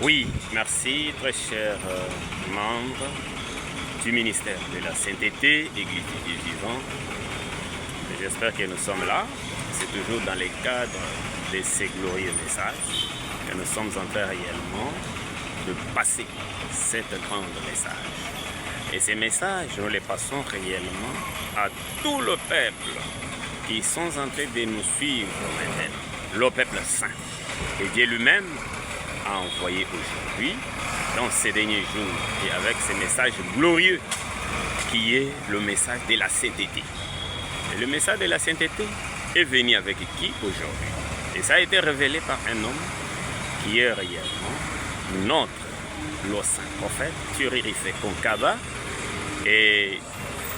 Oui, merci, très chers membres du ministère de la Sainteté, Église du Dieu vivant. J'espère que nous sommes là. C'est toujours dans le cadre de ces glorieux messages que nous sommes en train réellement de passer cet grand message. Et ces messages, nous les passons réellement à tout le peuple qui sont en train de nous suivre maintenant, le peuple saint. Et Dieu lui-même a envoyé aujourd'hui, dans ces derniers jours, et avec ce message glorieux qui est le message de la sainteté. Et le message de la sainteté est venu avec qui aujourd'hui? Et ça a été révélé par un homme qui est réellement notre, le saint prophète, Thurife Konkaba, et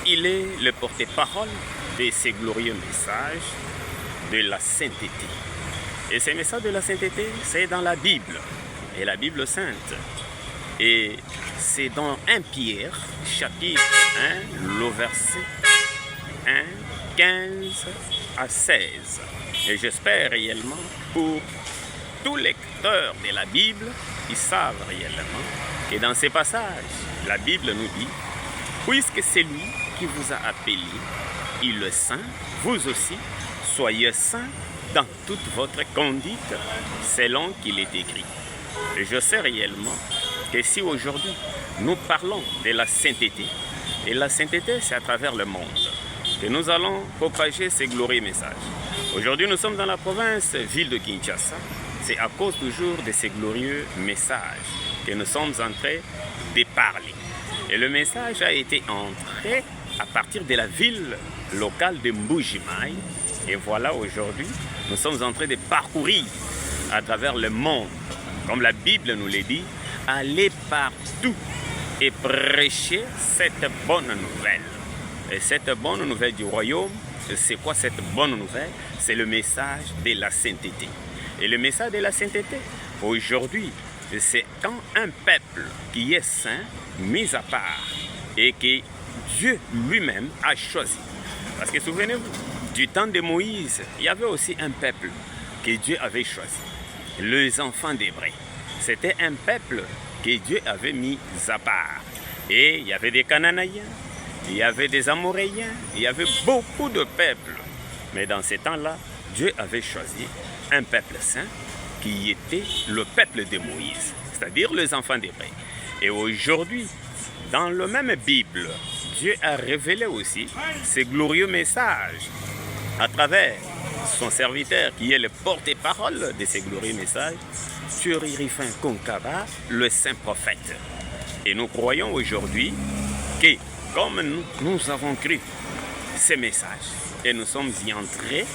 il est le porte-parole de ces glorieux messages de la sainteté. Et ces messages de la sainteté, c'est dans la Bible, et la Bible sainte. Et c'est dans 1 Pierre, chapitre 1, le verset 1, 15 à 16. Et j'espère réellement pour tous les lecteurs de la Bible, ils savent réellement que dans ces passages, la Bible nous dit, puisque c'est lui qui vous a appelé, il est saint, vous aussi, soyez saints dans toute votre conduite, selon qu'il est écrit. Et je sais réellement que si aujourd'hui nous parlons de la sainteté, et la sainteté c'est à travers le monde, que nous allons propager ces glorieux messages. Aujourd'hui nous sommes dans la province, ville de Kinshasa, c'est à cause toujours de ces glorieux messages que nous sommes en train de parler. Et le message a été entré à partir de la ville locale de Mbujimai. Et voilà, aujourd'hui, nous sommes en train de parcourir à travers le monde. Comme la Bible nous le dit, aller partout et prêcher cette bonne nouvelle. Et cette bonne nouvelle du royaume, c'est quoi cette bonne nouvelle? C'est le message de la sainteté. Et le message de la sainteté, aujourd'hui, c'est quand un peuple qui est saint, mis à part, et que Dieu lui-même a choisi. Parce que souvenez-vous, du temps de Moïse, il y avait aussi un peuple que Dieu avait choisi, les enfants d'Hébreu. C'était un peuple que Dieu avait mis à part. Et il y avait des Cananéens, il y avait des Amoréens, il y avait beaucoup de peuples. Mais dans ces temps-là, Dieu avait choisi un peuple saint qui était le peuple de Moïse, c'est-à-dire les enfants d'Hébreu. Et aujourd'hui, dans la même Bible, Dieu a révélé aussi ces glorieux messages à travers son serviteur qui est le porte-parole de ces glorieux messages, Thurife Konkaba, le saint prophète. Et nous croyons aujourd'hui que comme nous avons cru ces messages et nous sommes y entrés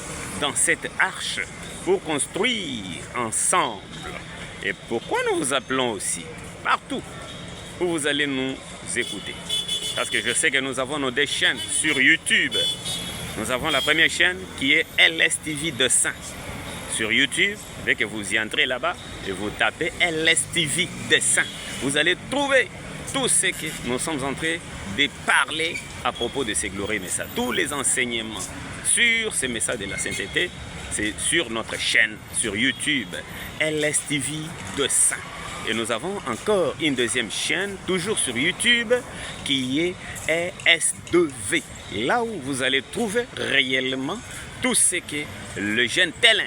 dans cette arche pour construire ensemble. Et pourquoi nous vous appelons aussi partout où vous allez nous écouter? Parce que je sais que nous avons nos deux chaînes sur YouTube. Nous avons la première chaîne qui est LSTV de Saint. Sur YouTube, dès que vous y entrez là-bas et vous tapez LSTV de Saint, vous allez trouver tout ce que nous sommes en train de parler à propos de ces glorieux messages. Tous les enseignements sur ces messages de la sainteté, c'est sur notre chaîne, sur YouTube, LSTV de Saint. Et nous avons encore une deuxième chaîne, toujours sur YouTube, qui est ES2V. Là où vous allez trouver réellement tout ce que le jeune talent,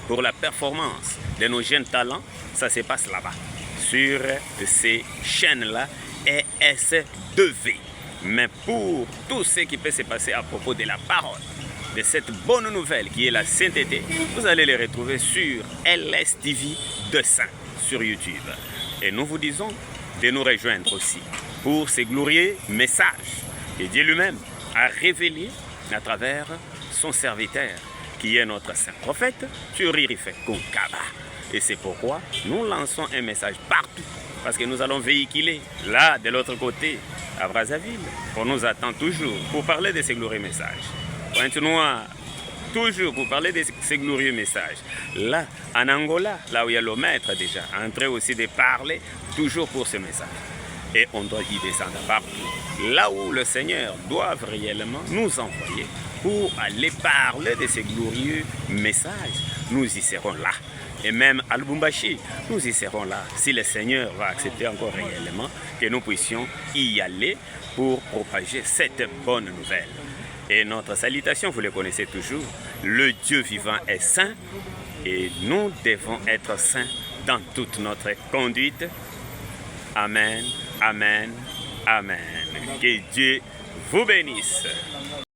pour la performance de nos jeunes talents, ça se passe là-bas, sur ces chaînes-là, ES2V. Mais pour tout ce qui peut se passer à propos de la parole, de cette bonne nouvelle qui est la sainteté, vous allez les retrouver sur LSTV de Saint, sur YouTube. Et nous vous disons de nous rejoindre aussi pour ces glorieux messages que Dieu lui-même a révélés à travers son serviteur qui est notre saint prophète, Thurife Konkaba. Et c'est pourquoi nous lançons un message partout, parce que nous allons véhiculer là, de l'autre côté, à Brazzaville. On nous attend toujours pour parler de ces glorieux messages. Pointe-Noire, toujours pour parler de ces glorieux messages. Là, en Angola, là où il y a le maître déjà, en train aussi de parler, toujours pour ce message. Et on doit y descendre partout. Là où le Seigneur doit réellement nous envoyer pour aller parler de ces glorieux messages, nous y serons là. et même à Lubumbashi. Nous y serons là, si le Seigneur va accepter encore réellement que nous puissions y aller pour propager cette bonne nouvelle. Et notre salutation, vous le connaissez toujours, le Dieu vivant est saint et nous devons être saints dans toute notre conduite. Amen, amen, amen. Que Dieu vous bénisse.